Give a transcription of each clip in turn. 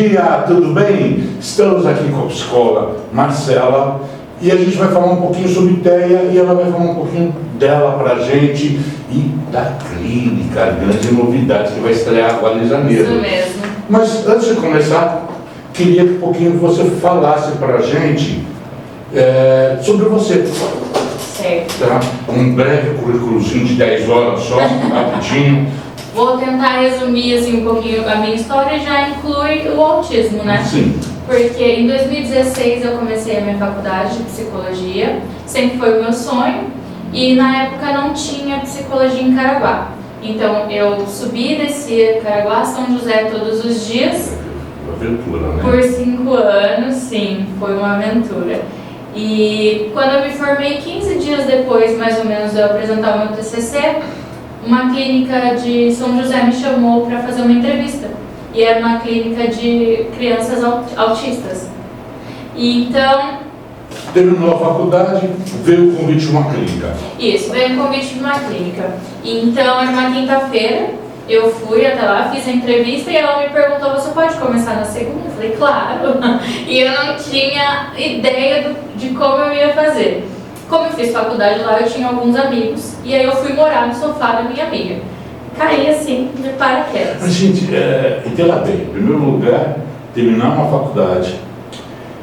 dia, tudo bem? Estamos aqui com a psicóloga Marcela e a gente vai falar um pouquinho sobre TEA e ela vai falar um pouquinho dela pra gente e da clínica, a grande novidade que vai estrear agora em janeiro. Isso mesmo. Mas antes de começar, queria que um pouquinho você falasse pra gente sobre você. Certo. Tá? Um breve currículozinho de 10 horas só, rapidinho. Vou tentar resumir assim, um pouquinho a minha história, já inclui o autismo, né? Sim. Porque em 2016 eu comecei a minha faculdade de psicologia, sempre foi o meu sonho, e na época não tinha psicologia em Caraguá. Então eu subia e descia Caraguá, São José todos os dias. Aventura, né? Por 5 anos, sim, foi uma aventura. E quando eu me formei, 15 dias depois, mais ou menos, eu apresentar o meu TCC, uma clínica de São José me chamou para fazer uma entrevista. E era uma clínica de crianças autistas. E então... Terminou a faculdade, veio o convite de uma clínica. Isso, veio o convite de uma clínica. E então, era uma quinta-feira, eu fui até lá, fiz a entrevista e ela me perguntou, você pode começar na segunda? Eu falei, claro. E eu não tinha ideia de como eu ia fazer. Como eu fiz faculdade lá, eu tinha alguns amigos, e aí eu fui morar no sofá da minha amiga. Caí assim, de paraquedas. Mas, gente, entenda bem, em primeiro lugar, terminar uma faculdade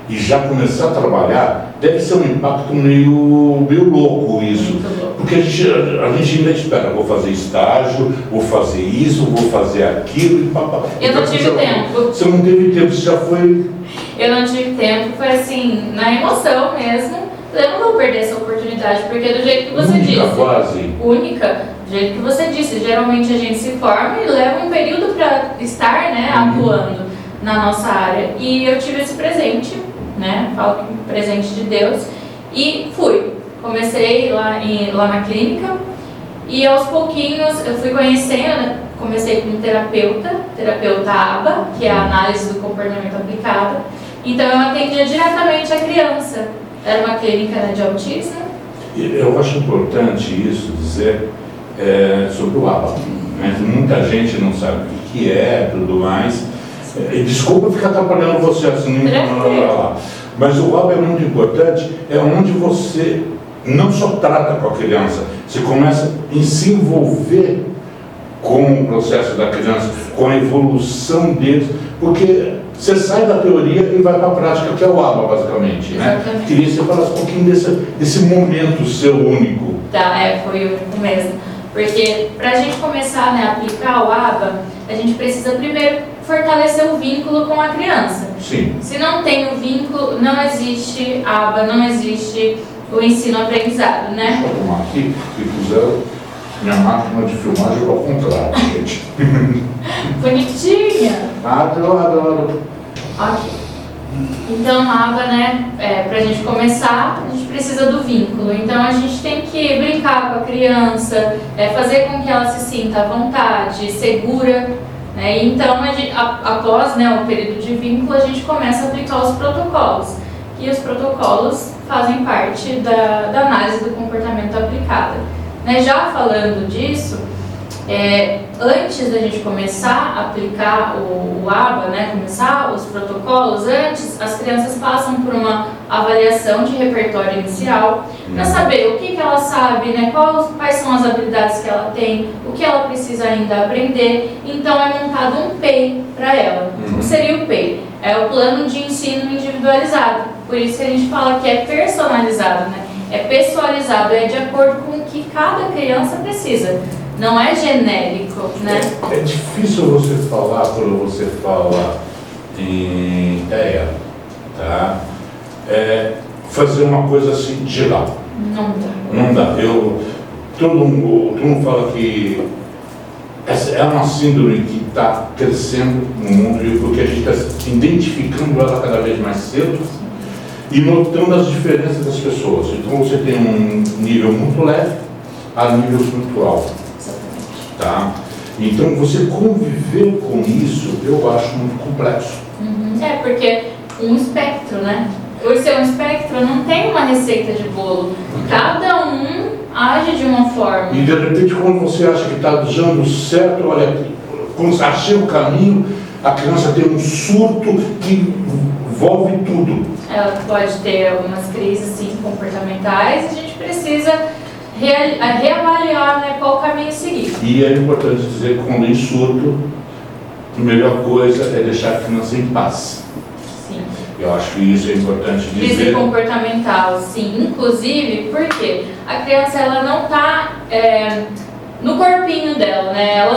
e já começar a trabalhar, deve ser um impacto meio louco isso. Muito louco. Porque a gente ainda espera, vou fazer estágio, vou fazer isso, vou fazer aquilo e papá. Eu não tive tempo. Você não teve tempo, você já foi... Eu não tive tempo, foi assim, na emoção mesmo. Eu não vou perder essa oportunidade, porque do jeito que você disse... Quase. Única, do jeito que você disse. Geralmente a gente se forma e leva um período para estar, né, atuando na nossa área. E eu tive esse presente, né, falo que presente de Deus, e fui. Comecei lá na clínica e aos pouquinhos eu fui conhecendo, comecei com um terapeuta ABA, que é a análise do comportamento aplicada. Então eu atendia diretamente a criança. Era uma clínica, né, de autismo. Eu acho importante isso, dizer sobre o ABA. Né? Muita gente não sabe o que é, tudo mais. Desculpa ficar atrapalhando você assim, lá. Mas o ABA é muito importante, é onde você não só trata com a criança, você começa a se envolver com o processo da criança, com a evolução deles, porque você sai da teoria e vai para a prática, que é o ABA, basicamente. Né? Queria que você falasse um pouquinho desse momento seu único. Tá, foi único mesmo. Porque para a gente começar, né, a aplicar o ABA, a gente precisa primeiro fortalecer o vínculo com a criança. Sim. Se não tem o vínculo, não existe ABA, não existe o ensino-aprendizado, né? Deixa eu arrumar aqui, se quiser, minha máquina de filmagem é ao contrário, gente. Bonitinha. Adoro. Ok. Então, a ABA, né, pra gente começar, a gente precisa do vínculo. Então, a gente tem que brincar com a criança, fazer com que ela se sinta à vontade, segura. Né? Então, após, né, o período de vínculo, a gente começa a aplicar os protocolos. E os protocolos fazem parte da análise do comportamento aplicada. Né? Já falando disso, antes da gente começar a aplicar o ABA, né, começar os protocolos, antes as crianças passam por uma avaliação de repertório inicial para saber o que ela sabe, né, quais são as habilidades que ela tem, o que ela precisa ainda aprender. Então é montado um PEI para ela. O que seria o PEI? É o plano de ensino individualizado. Por isso que a gente fala que é personalizado, né? É pessoalizado, é de acordo com o que cada criança precisa. Não é genérico, né? É difícil você falar quando você fala em ideia, tá? Fazer uma coisa assim geral. Não dá. Todo mundo fala que essa é uma síndrome que está crescendo no mundo, porque a gente está identificando ela cada vez mais cedo e notando as diferenças das pessoas. Então você tem um nível muito leve a nível muito alto. Tá? Então você conviver com isso eu acho muito complexo. Porque um espectro, né? Por ser um espectro, não tem uma receita de bolo. Cada um age de uma forma. E de repente, quando você acha que está usando certo, olha, quando achei o caminho, a criança tem um surto que envolve tudo. Ela pode ter algumas crises assim, comportamentais e a gente precisa reavaliar, né, qual o caminho seguir. E é importante dizer que quando em surto, a melhor coisa é deixar a criança em paz. Sim. Eu acho que isso é importante dizer. Crise comportamental, sim. Inclusive, porque a criança ela não está no corpinho dela, né?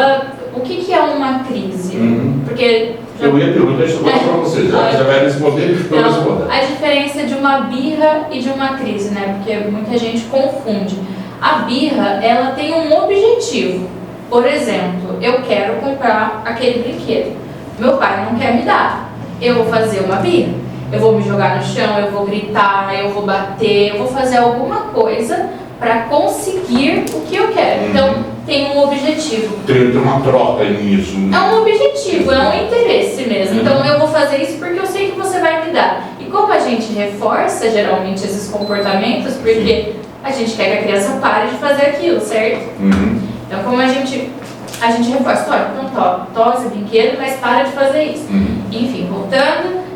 O que é uma crise? Porque eu ia perguntar isso agora para vocês, já vai responder, eu vou responder. A diferença de uma birra e de uma crise, né? Porque muita gente confunde. A birra, ela tem um objetivo. Por exemplo, eu quero comprar aquele brinquedo. Meu pai não quer me dar. Eu vou fazer uma birra. Eu vou me jogar no chão, eu vou gritar, eu vou bater, eu vou fazer alguma coisa para conseguir o que eu quero. Então, tem um objetivo. Tem uma troca nisso. É um objetivo, é um interesse mesmo. Então, eu vou fazer isso porque eu sei que você vai me dar. E como a gente reforça, geralmente, esses comportamentos, porque a gente quer que a criança pare de fazer aquilo, certo? Então, como a gente reforça, olha, então toma esse brinquedo, mas para de fazer isso. Enfim, voltando,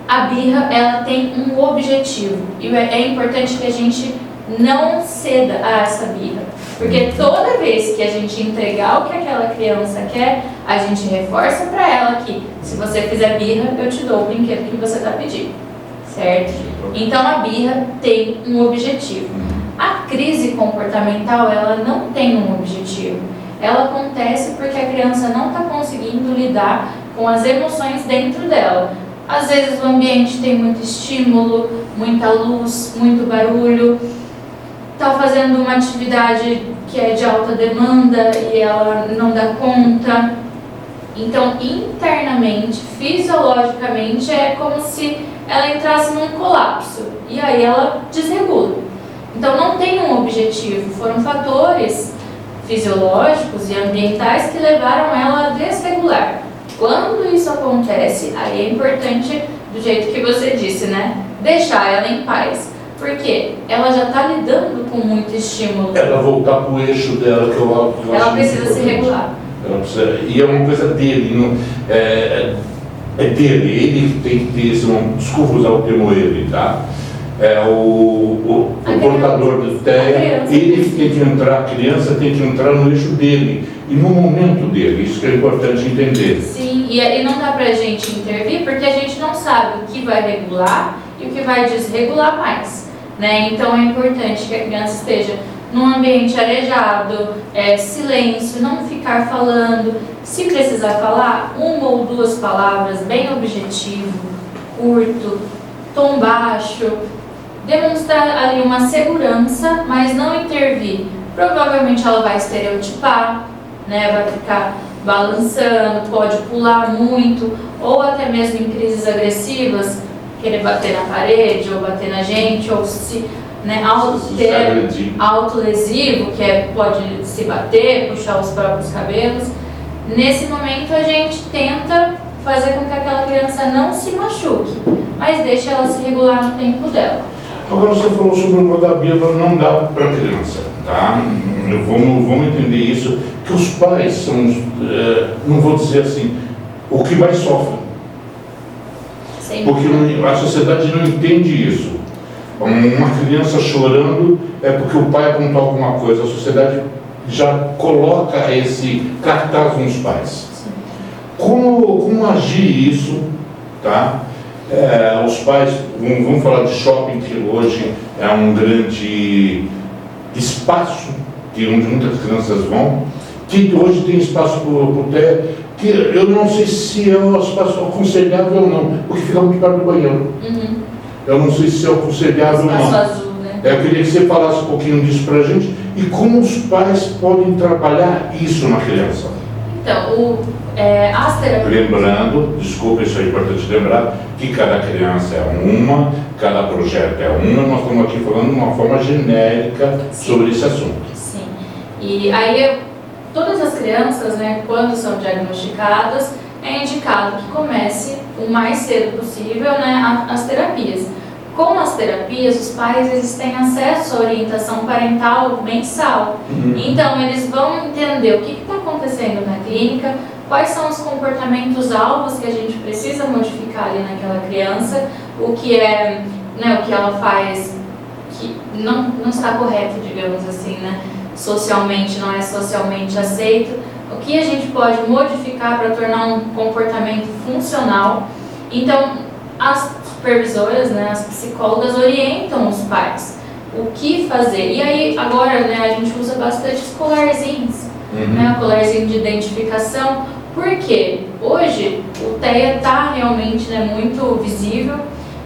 a birra, ela tem um objetivo. E é importante que a gente não ceda a essa birra. Porque toda vez que a gente entregar o que aquela criança quer, a gente reforça para ela que se você fizer birra, eu te dou o brinquedo que você está pedindo. Certo? Então a birra tem um objetivo. A crise comportamental, ela não tem um objetivo. Ela acontece porque a criança não está conseguindo lidar com as emoções dentro dela. Às vezes o ambiente tem muito estímulo, muita luz, muito barulho. Está fazendo uma atividade que é de alta demanda e ela não dá conta. Então, internamente, fisiologicamente, é como se ela entrasse num colapso. E aí ela desregula. Então, não tem um objetivo. Foram fatores fisiológicos e ambientais que levaram ela a desregular. Quando isso acontece, aí é importante, do jeito que você disse, né? Deixar ela em paz. Porque ela já está lidando com muito estímulo. Ela voltar para o eixo dela, que eu acho ela precisa se regular. E é uma coisa dele, não, é dele, ele tem que ter, desculpa usar o termo ele, tá? O portador de TEA, ele tem que entrar, a criança tem que entrar no eixo dele e no momento dele, isso que é importante entender. Sim, e não dá pra gente intervir porque a gente não sabe o que vai regular e o que vai desregular mais, né? Então é importante que a criança esteja num ambiente arejado, silêncio, não ficar falando. Se precisar falar, uma ou duas palavras, bem objetivo, curto, tom baixo, demonstrar ali uma segurança, mas não intervir. Provavelmente ela vai estereotipar, né? Vai ficar balançando, pode pular muito, ou até mesmo em crises agressivas, querer bater na parede, ou bater na gente, ou se... Né, autolesivo, que pode se bater, puxar os próprios cabelos. Nesse momento a gente tenta fazer com que aquela criança não se machuque, mas deixe ela se regular no tempo dela. Agora você falou sobre o modo da Bíblia, não dá para a criança, tá? Vamos entender isso, que os pais são, não vou dizer assim, o que mais sofre. Porque a sociedade não entende isso. Uma criança chorando é porque o pai apontou alguma coisa. A sociedade já coloca esse cartaz nos pais. Como agir isso, tá? Os pais, vamos falar de shopping, que hoje é um grande espaço onde muitas crianças vão, que hoje tem espaço para o TEA, que eu não sei se é um espaço aconselhável ou não, porque fica muito perto do banheiro. Eu não sei se é aconselhável ou não. Azul, né? Eu queria que você falasse um pouquinho disso para a gente e como os pais podem trabalhar isso na criança. Então, as terapias... Lembrando, desculpa, isso é importante lembrar, que cada criança é uma, cada projeto é uma, nós estamos aqui falando de uma forma genérica sobre esse assunto. Sim. E aí, todas as crianças, né, quando são diagnosticadas, é indicado que comece o mais cedo possível, né, as terapias. Com as terapias, os pais eles têm acesso à orientação parental mensal. Então, eles vão entender o que está acontecendo na clínica, quais são os comportamentos alvos que a gente precisa modificar ali naquela criança, o que é, né, o que ela faz que não está correto, digamos assim, né, socialmente, não é socialmente aceito, o que a gente pode modificar para tornar um comportamento funcional. Então, as supervisoras, né, as psicólogas orientam os pais o que fazer. E aí, agora, né, a gente usa bastante os colarzinhos, né, o colarzinho de identificação, porque hoje o TEA está realmente, né, muito visível,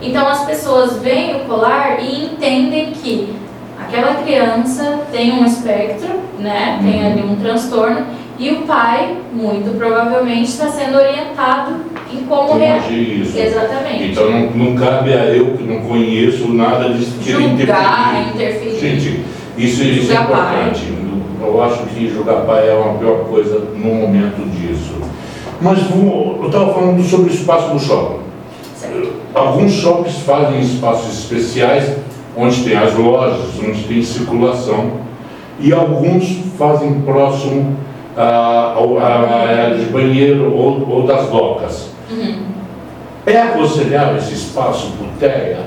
então as pessoas veem o colar e entendem que aquela criança tem um espectro, né, tem ali um transtorno, e o pai, muito provavelmente, está sendo orientado em como reagir isso. Exatamente. Então não cabe a eu, que não conheço nada disso, que julgar, interferir. Gente, isso é importante. Eu acho que julgar pai é uma pior coisa no momento disso. Mas eu estava falando sobre o espaço do shopping. Certo. Alguns shoppings fazem espaços especiais, onde tem as lojas, onde tem circulação, e alguns fazem próximo à área de banheiro ou das docas. É aconselhável esse espaço por TEA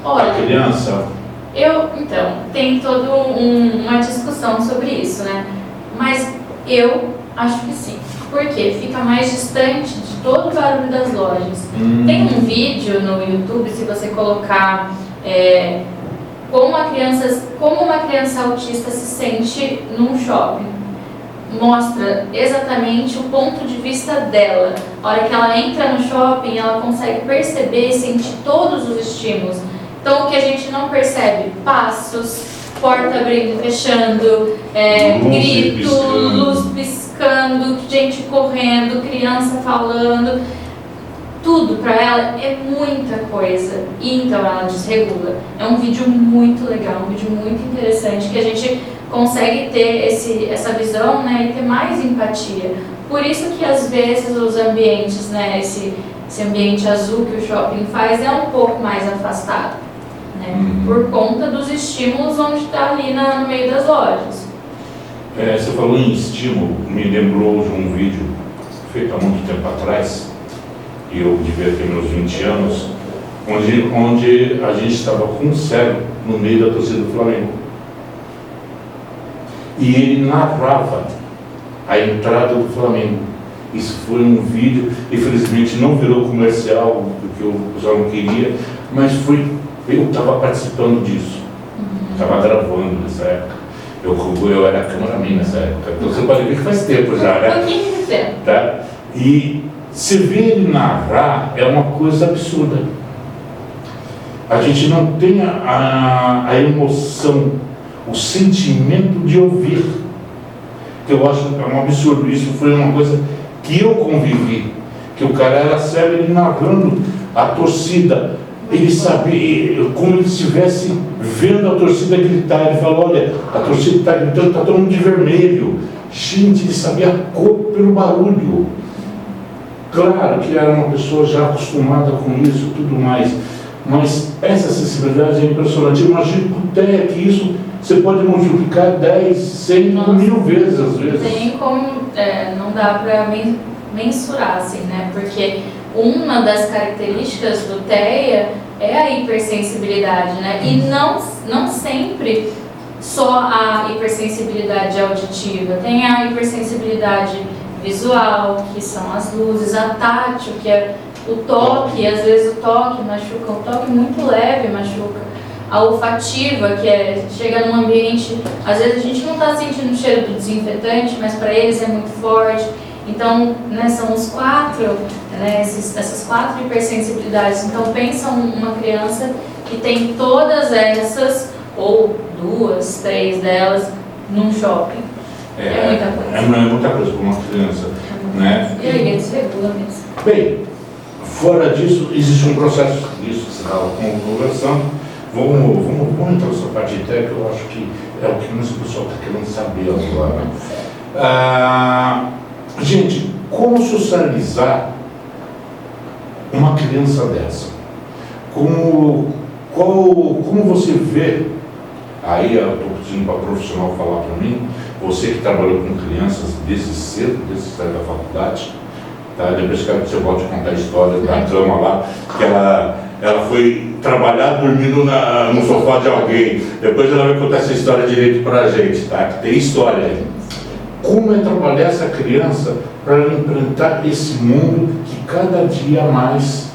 para a criança? Então, tem toda uma discussão sobre isso, né? Mas eu acho que sim. Porque fica mais distante de todo o barulho das lojas. Tem um vídeo no YouTube, se você colocar como uma criança autista se sente num shopping. Mostra exatamente o ponto de vista dela. A hora que ela entra no shopping, ela consegue perceber e sentir todos os estímulos. Então, o que a gente não percebe? Passos, porta abrindo e fechando, grito, luz piscando, gente correndo, criança falando. Tudo para ela é muita coisa. E então ela desregula. É um vídeo muito legal, um vídeo muito interessante, que a gente consegue ter essa visão, né, e ter mais empatia. Por isso que às vezes os ambientes, né, esse ambiente azul que o shopping faz é um pouco mais afastado, né, por conta dos estímulos onde está ali no meio das lojas. Você falou em estímulo, me lembrou de um vídeo feito há muito tempo atrás, e eu devia ter meus 20 anos, onde a gente estava com um cego no meio da torcida do Flamengo. E ele narrava a entrada do Flamengo. Isso foi um vídeo, infelizmente não virou comercial, porque o pessoal não queria, mas eu estava participando disso. Estava gravando nessa época. Eu era cameraman nessa época. Então você pode ver que faz tempo já, né? Um pouquinho de tempo. Tá? E se ver ele narrar é uma coisa absurda. A gente não tem a emoção, o sentimento de ouvir, que eu acho um absurdo. Isso foi uma coisa que eu convivi, que o cara era cego, ele narrando a torcida, ele sabia, como ele estivesse vendo a torcida gritar. Ele falou: olha, a torcida está gritando, está todo mundo de vermelho. Gente, ele sabia a cor pelo barulho. Claro que era uma pessoa já acostumada com isso, tudo mais, mas essa sensibilidade é impressionante. Imagina o TEA, que isso você pode multiplicar 10, 100, 1000 vezes às vezes. Tem como, não dá para mensurar, assim, né? Porque uma das características do TEA é a hipersensibilidade, né? E não sempre só a hipersensibilidade auditiva, tem a hipersensibilidade visual, que são as luzes, a tátil, que é o toque, às vezes o toque machuca, um toque muito leve machuca. A olfativa, que chega num ambiente, às vezes a gente não está sentindo o cheiro do desinfetante, mas para eles é muito forte. Então, né, são os quatro, né, essas 4 hipersensibilidades. Então, pensa uma criança que tem todas essas, ou 2, 3 delas, num shopping. É muita coisa. É muita coisa para uma criança. Né? E aí, eles regulam mesmo. Bem, fora disso, existe um processo disso que você estava conversando. Vamos entrar nessa parte de TEA, que eu acho que é o que mais o pessoal está querendo saber agora. Gente, como socializar uma criança dessa? Como você vê Aí eu estou pedindo para profissional falar para mim, você que trabalhou com crianças desde cedo, desde sair da faculdade, tá? Depois quero que você volte a contar a história da trama lá, que ela foi trabalhar dormindo no sofá de alguém. Depois ela vai contar essa história direito para a gente, tá? Que tem história aí. Como é trabalhar essa criança para ela enfrentar esse mundo que cada dia mais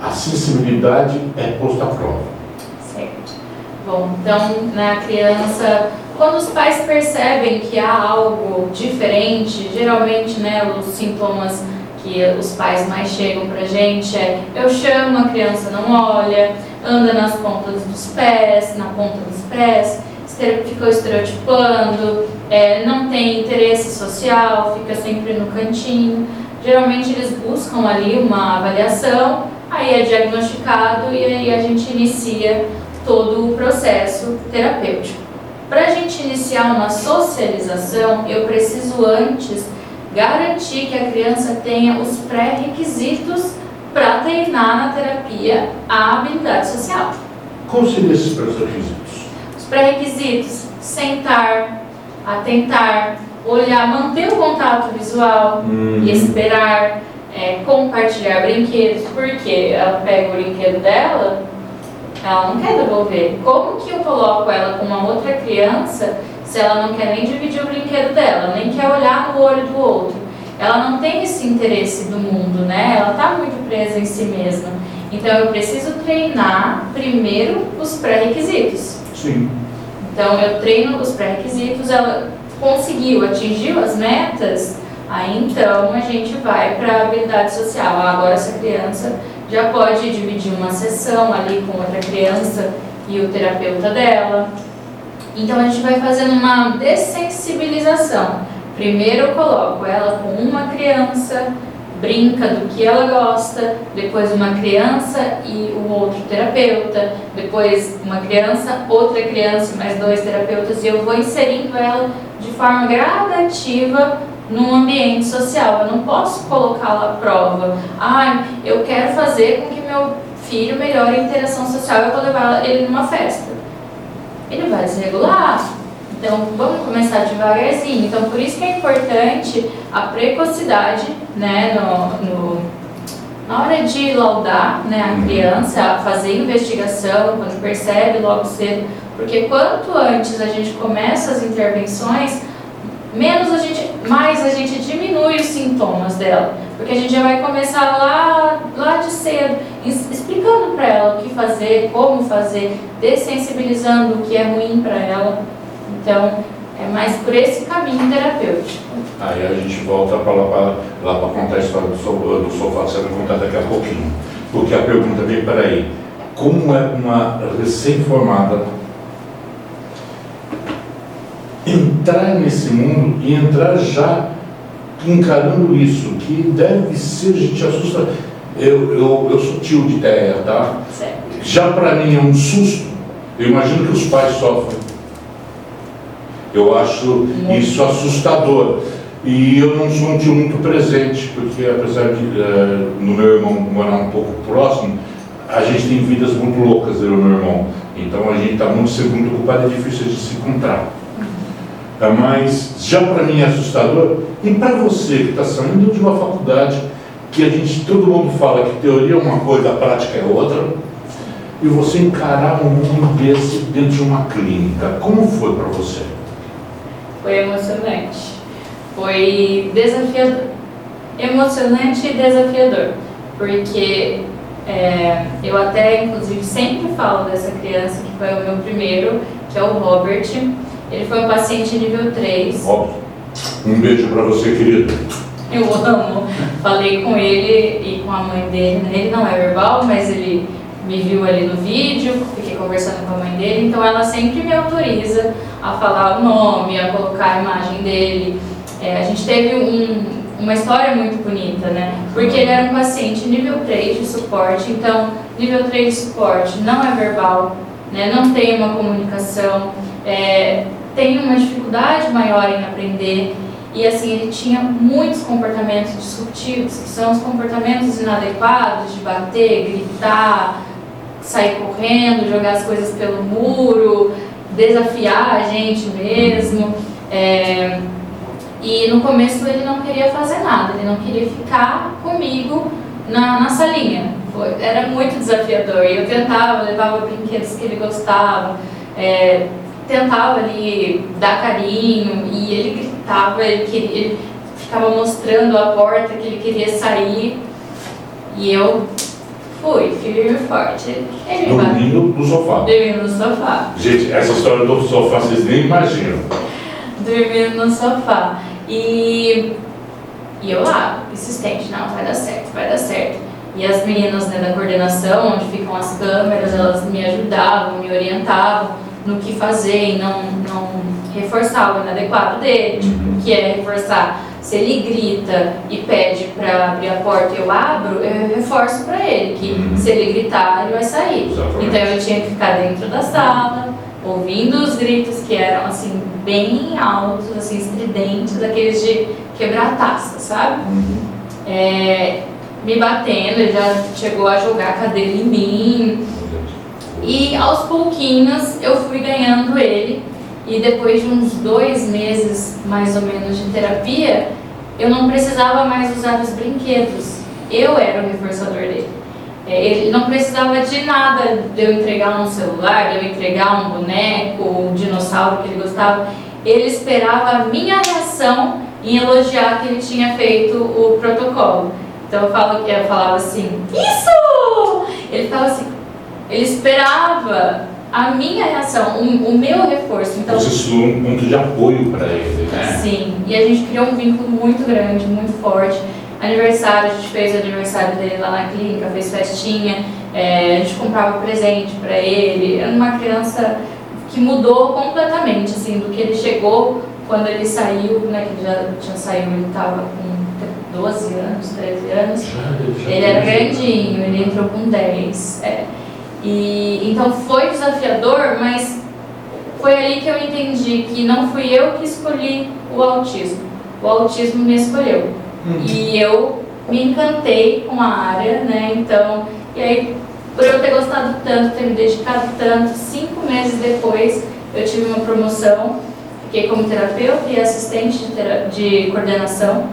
a sensibilidade é posta à prova? Certo. Bom, então, a criança, quando os pais percebem que há algo diferente, geralmente, os sintomas que os pais mais chegam pra gente eu chamo, a criança não olha, anda nas pontas dos pés, na ponta dos pés, ficou estereotipando, não tem interesse social, fica sempre no cantinho. Geralmente eles buscam ali uma avaliação, aí é diagnosticado e aí a gente inicia todo o processo terapêutico. Para a gente iniciar uma socialização, eu preciso antes garantir que a criança tenha os pré-requisitos para treinar na terapia a habilidade social. Quais seriam esses pré-requisitos? Os pré-requisitos: sentar, atentar, olhar, manter o contato visual e esperar, compartilhar brinquedos, porque ela pega o brinquedo dela, ela não quer devolver. Como que eu coloco ela com uma outra criança se ela não quer nem dividir o brinquedo dela, nem quer olhar no olho do outro? Ela não tem esse interesse do mundo, Ela está muito presa em si mesma. Então eu preciso treinar primeiro os pré-requisitos. Sim. Então eu treino os pré-requisitos, ela conseguiu, atingiu as metas, aí então a gente vai para a habilidade social. Agora essa criança já pode dividir uma sessão ali com outra criança e o terapeuta dela. Então a gente vai fazendo uma dessensibilização. Primeiro eu coloco ela com uma criança, brinca do que ela gosta, depois uma criança e o outro terapeuta, depois uma criança, outra criança, mais 2 terapeutas, e eu vou inserindo ela de forma gradativa num ambiente social. Eu não posso colocá-la à prova. Eu quero fazer com que meu filho melhore a interação social, eu vou levar ele numa festa. Ele vai desregular. Então, vamos começar devagarzinho. Então, por isso que é importante a precocidade, na hora de laudar, a criança, fazer investigação, quando percebe logo cedo, porque quanto antes a gente começa as intervenções, mais a gente diminui os sintomas dela, porque a gente já vai começar lá de cedo, explicando para ela o que fazer, como fazer, dessensibilizando o que é ruim para ela. Então, é mais por esse caminho terapêutico. Aí a gente volta lá para contar a história do sofá, que você vai contar daqui a pouquinho. Porque a pergunta veio, peraí, como é uma recém-formada entrar nesse mundo e entrar já encarando isso, que deve ser, a gente assusta. Eu sou tio de ideia, tá? Certo. Já para mim é um susto. Eu imagino que os pais sofrem. Eu acho isso assustador. E eu não sou um tio muito presente, porque apesar de no meu irmão morar um pouco próximo, a gente tem vidas muito loucas, eu e meu irmão. Então a gente está sempre muito ocupado, é difícil de se encontrar. Mas já para mim é assustador. E para você que está saindo de uma faculdade, que todo mundo fala que teoria é uma coisa, a prática é outra, e você encarar um mundo desse dentro de uma clínica, como foi para você? Foi emocionante, foi desafiador, emocionante e desafiador, porque eu até, inclusive, sempre falo dessa criança que foi o meu primeiro, que é o Robert. Ele foi um paciente nível 3. Óbvio. Um beijo para você, querido. Eu amo. Falei com ele e com a mãe dele. Ele não é verbal, mas ele me viu ali no vídeo, fiquei conversando com a mãe dele, então ela sempre me autoriza a falar o nome, a colocar a imagem dele. A gente teve uma história muito bonita, Porque ele era um paciente nível 3 de suporte, então nível 3 de suporte não é verbal, não tem uma comunicação, tem uma dificuldade maior em aprender. E assim, ele tinha muitos comportamentos disruptivos, que são os comportamentos inadequados de bater, gritar, sair correndo, jogar as coisas pelo muro, desafiar a gente mesmo. E no começo ele não queria fazer nada, ele não queria ficar comigo na salinha. Era muito desafiador. E eu tentava, levava brinquedos que ele gostava, tentava ali dar carinho, e ele gritava, ele ficava mostrando a porta que ele queria sair, e eu fui firme e forte. Dormindo no sofá. Dormindo no sofá. Gente, essa história do sofá vocês nem imaginam. Dormindo no sofá. E eu lá, insistente, não, vai dar certo, vai dar certo. E as meninas, né, da coordenação, onde ficam as câmeras, elas me ajudavam, me orientavam no que fazer e não reforçar o inadequado dele, tipo, que é reforçar. Se ele grita e pede para abrir a porta e eu abro, eu reforço para ele que se ele gritar, ele vai sair. Exatamente. Então eu tinha que ficar dentro da sala, ouvindo os gritos que eram assim bem altos, assim estridentes, daqueles de quebrar taça, sabe? Me batendo, ele já chegou a jogar a cadeira em mim. E aos pouquinhos eu fui ganhando ele. E depois de uns 2 meses, mais ou menos, de terapia, eu não precisava mais usar os brinquedos. Eu era o reforçador dele. Ele não precisava de nada, de eu entregar um celular, de eu entregar um boneco, um dinossauro que ele gostava. Ele esperava a minha reação em elogiar que ele tinha feito o protocolo. Então eu falava assim, isso! Ele ficava assim, ele esperava a minha reação, o meu reforço. Então, você foi um ponto de apoio para ele, né? Sim, e a gente criou um vínculo muito grande, muito forte. Aniversário, a gente fez o aniversário dele lá na clínica, fez festinha, a gente comprava presente para ele. Era uma criança que mudou completamente, assim, do que ele chegou quando ele saiu, né, que ele já saiu, ele estava com 12 anos, 13 anos. Ele era grandinho, ele entrou com 10. E então foi desafiador, mas foi ali que eu entendi que não fui eu que escolhi o autismo me escolheu. E eu me encantei com a área, né? Então, e aí, por eu ter gostado tanto, ter me dedicado tanto, 5 meses depois eu tive uma promoção, fiquei como terapeuta e assistente de coordenação.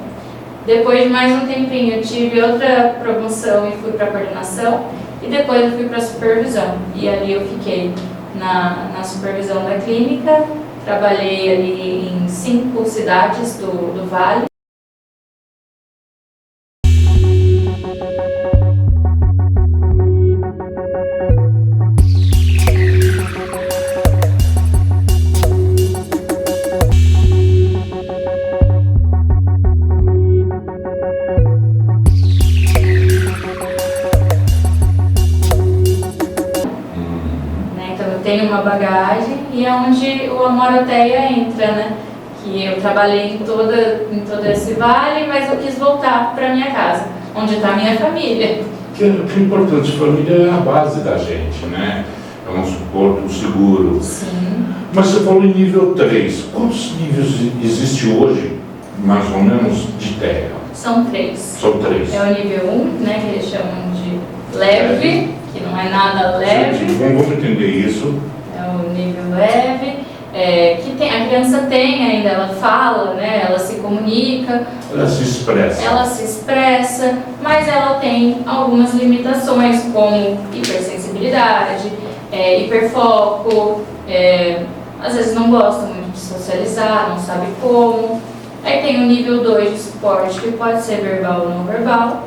Depois de mais um tempinho eu tive outra promoção e fui para coordenação. E depois eu fui para a supervisão, e ali eu fiquei na supervisão da clínica, trabalhei ali em 5 cidades do Vale. Tem uma bagagem e é onde o Amoroteia entra, né? Que eu trabalhei em todo esse vale, mas eu quis voltar para minha casa, onde está a minha família. Que é importante, família é a base da gente, né? É um suporte seguro. Sim. Mas você falou em nível 3. Quantos níveis existe hoje, mais ou menos, de TEA? São 3. São 3. É o nível 1, né? Que eles chamam de leve, que não é nada leve. Vamos entender isso. É o nível leve, que a criança tem ainda, ela fala, né? Ela se comunica. Ela se expressa. Ela se expressa, mas ela tem algumas limitações, como hipersensibilidade, hiperfoco, às vezes não gosta muito de socializar, não sabe como. Aí tem o nível 2 de suporte, que pode ser verbal ou não verbal.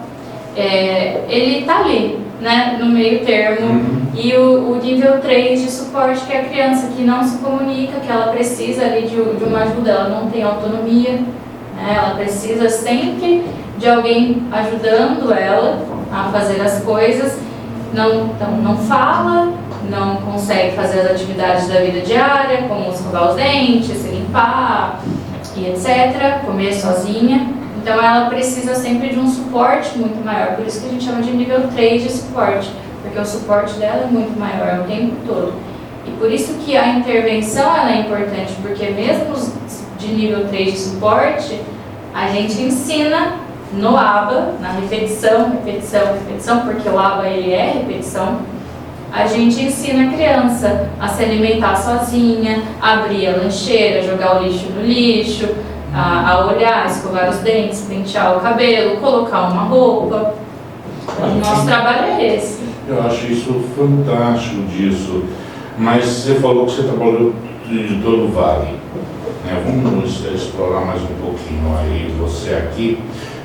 Ele está ali, né, no meio termo. E o nível 3 de suporte, que é a criança que não se comunica, que ela precisa ali de uma ajuda, ela não tem autonomia, né, ela precisa sempre de alguém ajudando ela a fazer as coisas. Então não fala, não consegue fazer as atividades da vida diária, como escovar os dentes, se limpar e etc., comer sozinha. Então ela precisa sempre de um suporte muito maior, por isso que a gente chama de nível 3 de suporte, porque o suporte dela é muito maior o tempo todo. E por isso que a intervenção ela é importante, porque mesmo de nível 3 de suporte, a gente ensina no ABA, na repetição, porque o ABA ele é repetição, a gente ensina a criança a se alimentar sozinha, abrir a lancheira, jogar o lixo no lixo, a olhar, escovar os dentes, pentear o cabelo, colocar uma roupa. O nosso trabalho é esse. Eu acho isso fantástico disso. Mas você falou que você trabalhou de todo o Vale. Vamos explorar mais um pouquinho aí você aqui,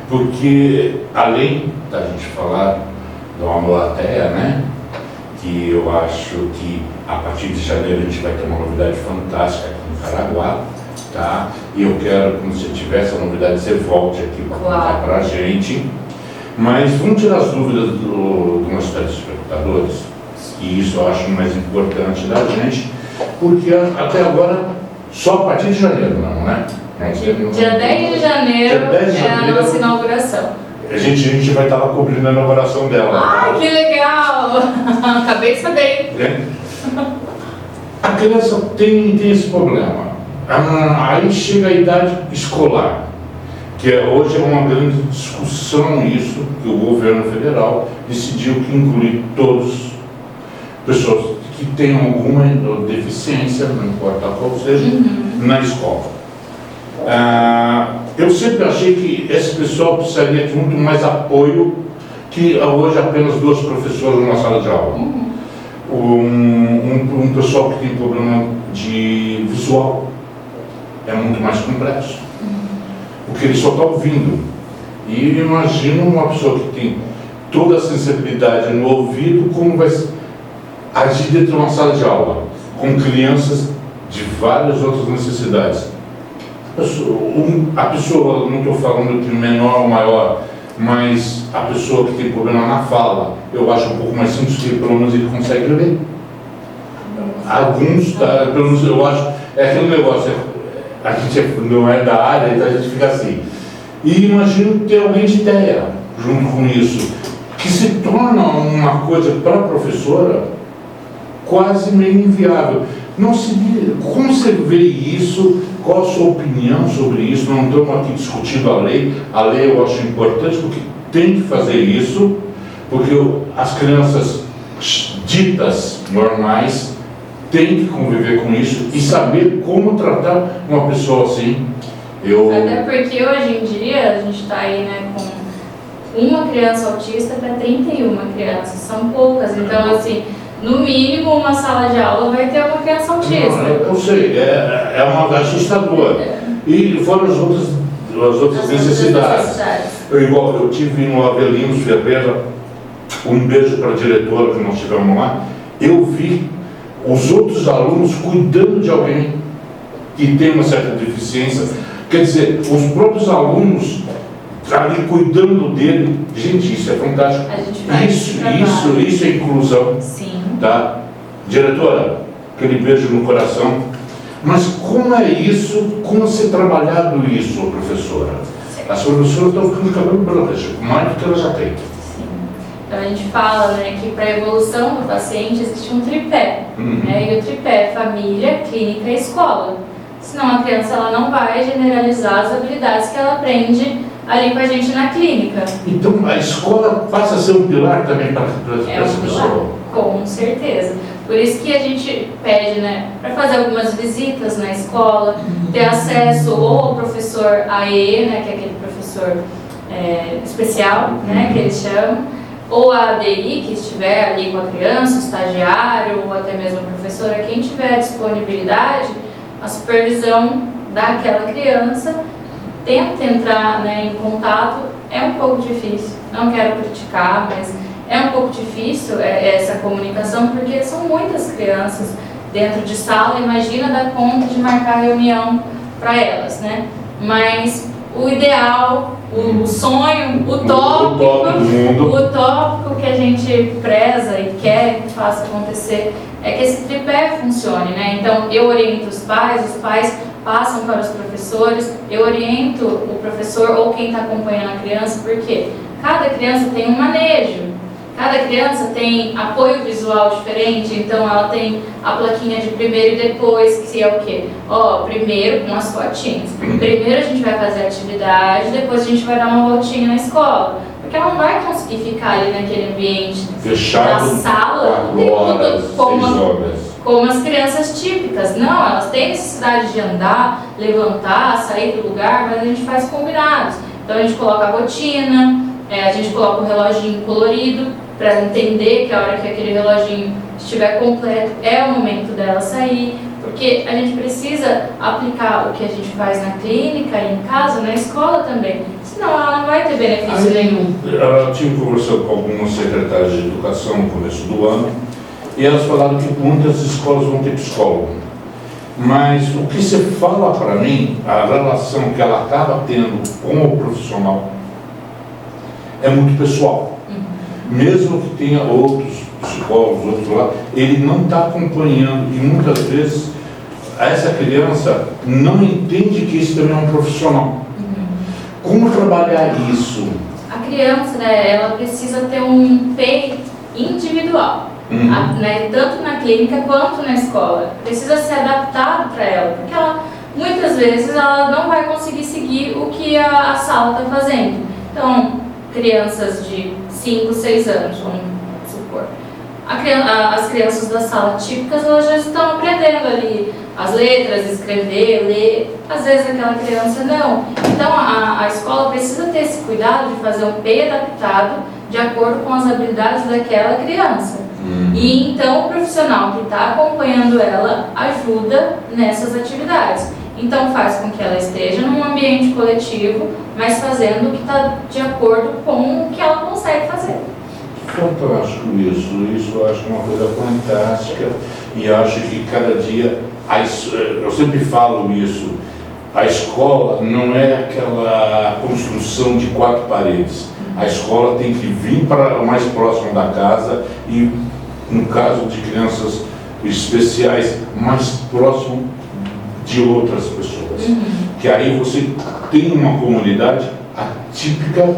porque além da gente falar do Amolateia, né, que eu acho que a partir de janeiro a gente vai ter uma novidade fantástica aqui no Caraguá, tá? E eu quero, quando você tiver essa novidade, você volte aqui para contar para a gente. Mas vamos tirar as dúvidas dos nossos telespectadores, e isso eu acho mais importante da gente, porque até agora só a partir de janeiro, não, né? Dia 10 de janeiro é a nossa inauguração. A gente vai estar lá cobrindo a inauguração dela. Ai, que legal! Acabei de saber. A criança tem esse problema. Aí chega a idade escolar, que hoje é uma grande discussão isso, que o governo federal decidiu que inclui todos, pessoas que tenham alguma deficiência, não importa qual seja, na escola. Eu sempre achei que esse pessoal precisaria de muito mais apoio que hoje apenas 2 professores numa sala de aula. Um pessoal que tem problema de visual é muito mais complexo, porque ele só está ouvindo. E imagina uma pessoa que tem toda a sensibilidade no ouvido, como vai agir dentro de uma sala de aula, com crianças de várias outras necessidades. A pessoa, não estou falando de menor ou maior, mas a pessoa que tem problema na fala, eu acho um pouco mais simples, que pelo menos ele consegue ler. Alguns, pelo menos eu acho, é aquele negócio, a gente não é da área, então a gente fica assim. E imagino ter alguém de ideia junto com isso, que se torna uma coisa para a professora quase meio inviável. Como você vê isso? Qual a sua opinião sobre isso? Não estamos aqui discutindo a lei. A lei eu acho importante porque tem que fazer isso, porque as crianças ditas normais têm que conviver com isso e saber como tratar uma pessoa assim. Até porque hoje em dia a gente está aí, né, com uma criança autista para 31 crianças, são poucas, então assim, no mínimo uma sala de aula vai ter uma criança autista. Eu sei, é uma assustador. E fora as outras necessidades. Eu tive no Avelino Ferreira, um beijo para a diretora que nós tivemos lá, eu vi os outros alunos cuidando de alguém que tem uma certa deficiência. Quer dizer, os próprios alunos ali cuidando dele. Gente, isso é fantástico. A gente faz isso é inclusão. Sim. Tá? Diretora, aquele beijo no coração. Mas como é isso, como ser trabalhado isso, professora? As professoras estão ficando cabelo branco, mais do que elas já têm. Sim. Então a gente fala, né, que para a evolução do paciente existe um tripé. Né, e o tripé é família, clínica e escola. Senão a criança ela não vai generalizar as habilidades que ela aprende ali com a gente na clínica. Então a escola passa a ser um pilar também para essa pessoa? Com certeza. Por isso que a gente pede, né, para fazer algumas visitas na escola, ter acesso ou ao professor AE, né, que é aquele professor especial, né, que eles chamam, ou a ADI, que estiver ali com a criança, o estagiário, ou até mesmo a professora, quem tiver disponibilidade, a supervisão daquela criança, tenta entrar, né, em contato. É um pouco difícil, não quero criticar, mas é um pouco difícil essa comunicação, porque são muitas crianças dentro de sala, imagina dar conta de marcar reunião para elas, né? Mas o ideal, o sonho, o tópico que a gente preza e quer que faça acontecer é que esse tripé funcione, né? Então eu oriento os pais passam para os professores, eu oriento o professor ou quem está acompanhando a criança, porque cada criança tem um manejo. Cada criança tem apoio visual diferente, então ela tem a plaquinha de primeiro e depois, que é o quê? Primeiro com as fotinhas. Primeiro a gente vai fazer a atividade, depois a gente vai dar uma voltinha na escola. Porque porque ela não vai conseguir ficar ali naquele ambiente fechado, na sala, 4 horas, 6 horas. como as crianças típicas. Não, elas têm necessidade de andar, levantar, sair do lugar, mas a gente faz combinados. Então a gente coloca a rotina, a gente coloca o reloginho colorido para entender que a hora que aquele reloginho estiver completo é o momento dela sair, porque a gente precisa aplicar o que a gente faz na clínica e em casa, na escola também, senão ela não vai ter benefício nenhum. Eu tive conversando com algumas secretárias de educação no começo do ano e elas falaram que muitas escolas vão ter psicólogo, mas o que você fala para mim, a relação que ela acaba tendo com o profissional é muito pessoal. Mesmo que tenha outros psicólogos, outros lá, ele não está acompanhando e muitas vezes essa criança não entende que isso também é um profissional. Como trabalhar isso? A criança, né, ela precisa ter um PEI individual, tanto na clínica quanto na escola. Precisa ser adaptado para ela, porque ela, muitas vezes ela não vai conseguir seguir o que a sala está fazendo. Então, crianças de 5, 6 anos, vamos supor. As crianças da sala típicas, elas já estão aprendendo ali as letras, escrever, ler. Às vezes aquela criança não. Então a escola precisa ter esse cuidado de fazer um PEI adaptado de acordo com as habilidades daquela criança. E então o profissional que está acompanhando ela ajuda nessas atividades. Então faz com que ela esteja num ambiente coletivo, mas fazendo o que está de acordo com o que ela consegue fazer. Fantástico isso eu acho uma coisa fantástica e acho que cada dia, eu sempre falo isso, a escola não é aquela construção de 4 paredes, a escola tem que vir para o mais próximo da casa e, no caso de crianças especiais, mais próximo de outras pessoas. Que aí você tem uma comunidade atípica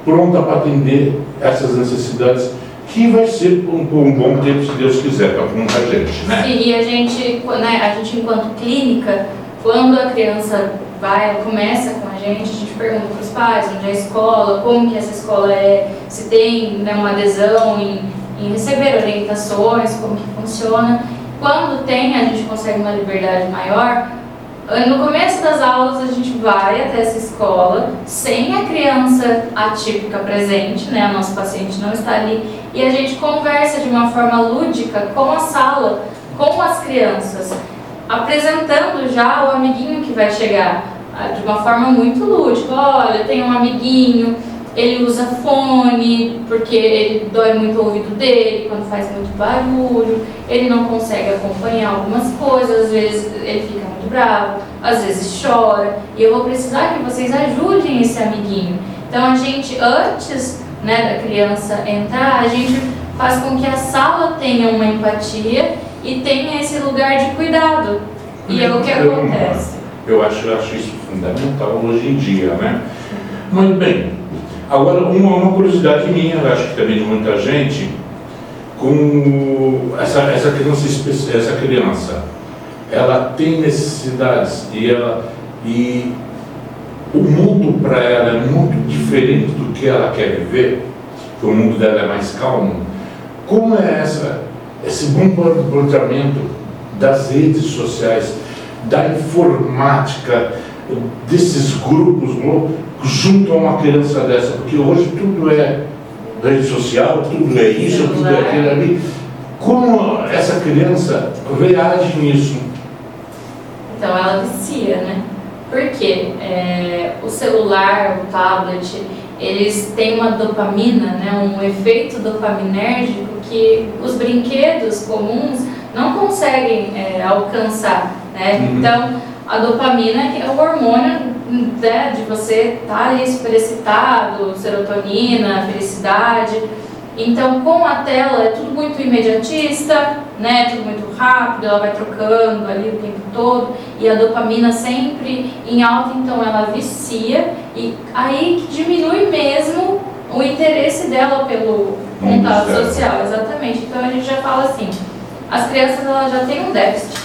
pronta para atender essas necessidades, que vai ser por um bom tempo, se Deus quiser, para muita gente, né? E a gente enquanto clínica, quando a criança ela começa com a gente pergunta para os pais onde é a escola, como que essa escola é, se tem uma adesão em receber orientações, como que funciona. Quando tem, a gente consegue uma liberdade maior. No começo das aulas a gente vai até essa escola sem a criança atípica presente, né? O nosso paciente não está ali, e a gente conversa de uma forma lúdica com a sala, com as crianças, apresentando já o amiguinho que vai chegar, de uma forma muito lúdica. Olha, tem um amiguinho, ele usa fone, porque ele dói muito o ouvido dele quando faz muito barulho, ele não consegue acompanhar algumas coisas, às vezes ele fica muito bravo, às vezes chora, e eu vou precisar que vocês ajudem esse amiguinho. Então a gente, antes da criança entrar, a gente faz com que a sala tenha uma empatia e tenha esse lugar de cuidado. E é o que acontece. Eu acho isso fundamental hoje em dia, né? Muito bem. Agora, uma curiosidade minha, eu acho que também de muita gente, com essa criança, ela tem necessidades e o mundo para ela é muito diferente do que ela quer viver, que o mundo dela é mais calmo. Como é esse bom planejamento das redes sociais, da informática, desses grupos junto a uma criança dessa? Porque hoje tudo é rede social, tudo é isso, tudo é aquilo ali. Como essa criança reage nisso? Então ela vicia, né? Porque o celular, o tablet, eles têm uma dopamina, né? Um efeito dopaminérgico que os brinquedos comuns não conseguem alcançar, né? Então a dopamina é o hormônio, né, de você estar ali super excitado, serotonina, felicidade. Então, com a tela é tudo muito imediatista, né, tudo muito rápido, ela vai trocando ali o tempo todo, e a dopamina sempre em alta, então ela vicia, e aí diminui mesmo o interesse dela pelo contato social, exatamente. Então a gente já fala assim, as crianças elas já têm um déficit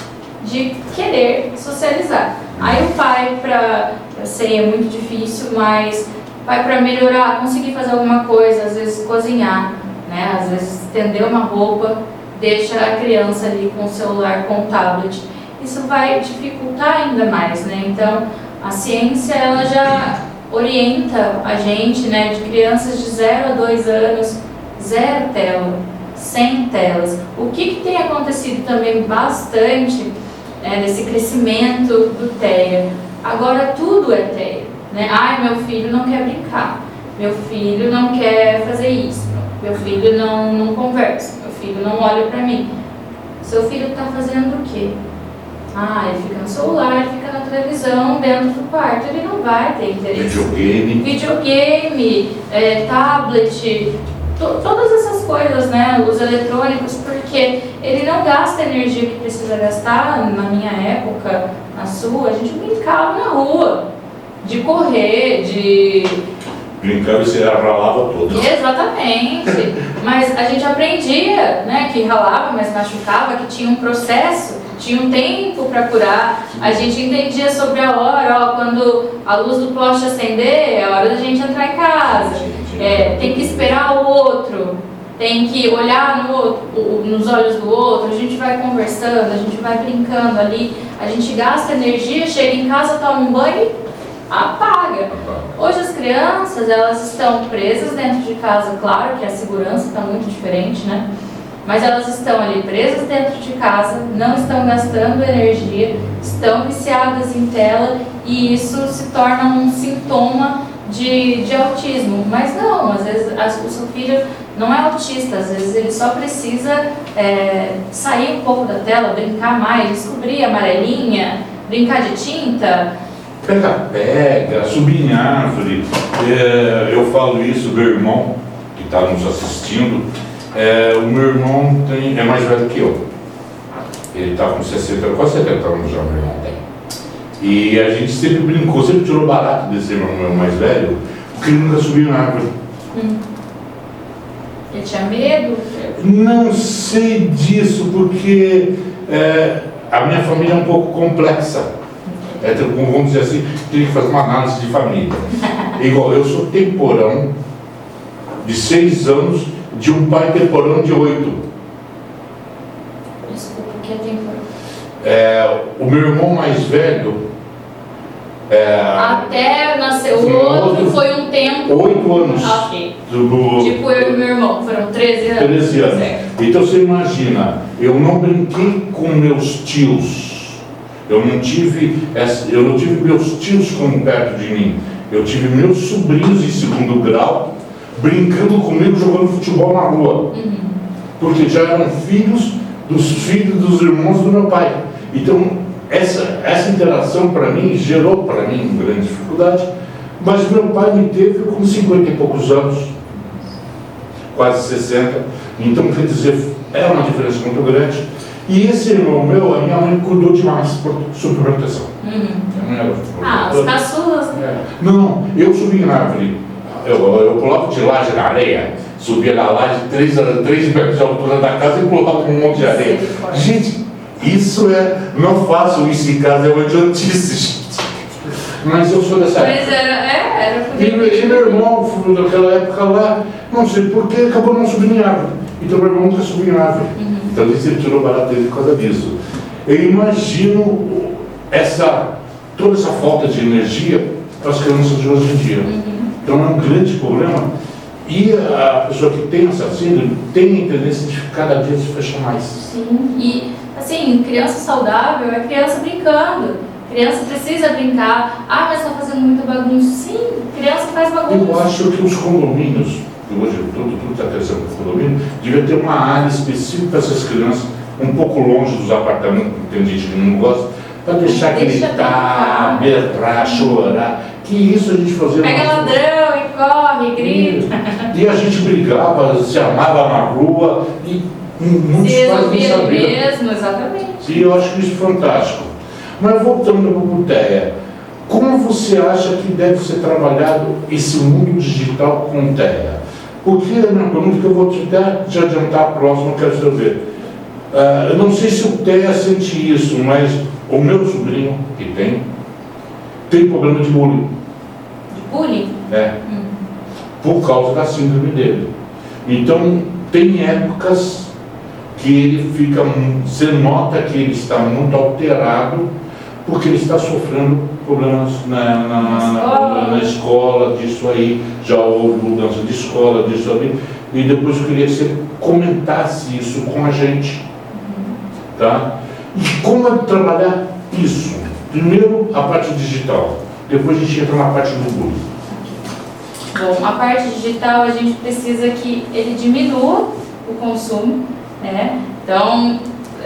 de querer socializar. Aí o pai, eu sei, é muito difícil, mas vai para melhorar, conseguir fazer alguma coisa, às vezes cozinhar, né? Às vezes estender uma roupa, deixa a criança ali com o celular, com o tablet. Isso vai dificultar ainda mais, né? Então, a ciência, ela já orienta a gente, né, de crianças de 0 a 2 anos, 0 tela, sem telas. O que tem acontecido também bastante nesse crescimento do TEA? Agora tudo é TEA, né? Ai, meu filho não quer brincar, meu filho não quer fazer isso, meu filho não conversa, meu filho não olha para mim. Seu filho está fazendo o quê? Ah, ele fica no celular, ele fica na televisão, dentro do quarto, ele não vai ter interesse. Videogame, tablet, todas essas coisas, né, os eletrônicos, porque ele não gasta a energia que precisa gastar. Na minha época, na sua, a gente brincava na rua, de correr, de... Brincava e se ralava todo. Exatamente, mas a gente aprendia, né, que ralava, mas machucava, que tinha um processo, tinha um tempo para curar. A gente entendia sobre a hora, ó, quando a luz do poste acender, é hora da gente entrar em casa. Tem que esperar o outro, tem que olhar nos olhos do outro, a gente vai conversando, a gente vai brincando ali, a gente gasta energia, chega em casa, toma um banho, apaga. Hoje as crianças, elas estão presas dentro de casa, claro que a segurança está muito diferente, né? Mas elas estão ali presas dentro de casa, não estão gastando energia, estão viciadas em tela, e isso se torna um sintoma de autismo. Mas não, às vezes o seu filho não é autista, às vezes ele só precisa sair um pouco da tela, brincar mais, descobrir a amarelinha, brincar de tinta. Pega, subir em árvore. Eu falo isso, meu irmão, que está nos assistindo, o meu irmão é mais velho que eu. Ele está com 60, quase 70 anos já, meu irmão tem. E a gente sempre brincou, sempre tirou barato desse irmão mais velho, porque ele nunca subiu na árvore. Ele tinha medo? Não sei disso, porque a minha família é um pouco complexa. Vamos dizer assim, tem que fazer uma análise de família. Igual, eu sou temporão de 6 anos de um pai temporão de 8. Desculpa, o que é temporão? O meu irmão mais velho... até nascer o outro foi um tempo... 8 anos. Ok. Tipo eu e meu irmão, foram 13 anos. 13 anos. Então você imagina, eu não brinquei com meus tios. Eu não tive meus tios como perto de mim. Eu tive meus sobrinhos em segundo grau brincando comigo, jogando futebol na rua. Porque já eram filhos dos irmãos do meu pai. Então, essa interação para mim gerou para mim uma grande dificuldade. Mas meu pai me teve com 50 e poucos anos, quase 60. Então, quer dizer, é uma diferença muito grande. E esse irmão meu, a minha mãe cuidou demais sob proteção. Os caçulas, né? Não, eu subi na árvore. Eu pulava de laje na areia, subia na laje 3 metros de altura da casa e pulava com um monte de areia. Gente, isso não faço isso em casa, é uma idiotice, gente. Mas eu sou dessa época. Mas era E meu irmão, naquela época lá, não sei porquê, acabou não subindo em árvore. Então meu irmão nunca subiu em árvore. Então ele sempre tirou barato dele por causa disso. Eu imagino toda essa falta de energia para as crianças de hoje em dia. Então é um grande problema. E a pessoa que tem essa síndrome tem a tendência de cada dia se fechar mais. Sim, e assim, criança saudável é criança brincando. Criança precisa brincar. Ah, mas está fazendo muita bagunça. Sim, criança faz bagunça. Eu acho que os condomínios, hoje tudo está crescendo no condomínio, devia ter uma área específica para essas crianças, um pouco longe dos apartamentos, tem gente que não gosta, para deixar gritar, berrar, chorar. Que isso a gente fazia. Pega ladrão e corre, grita. E a gente brigava, se amava na rua, e muitos pais não sabiam. Mesmo, exatamente. E eu acho isso fantástico. Mas voltando para o TEA, como você acha que deve ser trabalhado esse mundo digital com TEA? Porque a minha pergunta, que eu vou te adiantar a próxima, eu quero saber. Eu não sei se o TEA sente isso, mas o meu sobrinho, que tem problema de bullying. De bullying? Por causa da síndrome dele. Então, tem épocas que ele fica, você nota que ele está muito alterado, porque ele está sofrendo problemas na escola, disso aí, já houve mudança de escola, disso aí, e depois eu queria que você comentasse isso com a gente, tá? E como trabalhar isso? Primeiro a parte digital, depois a gente entra na parte do bullying. Bom, a parte digital a gente precisa que ele diminua o consumo, né? Então,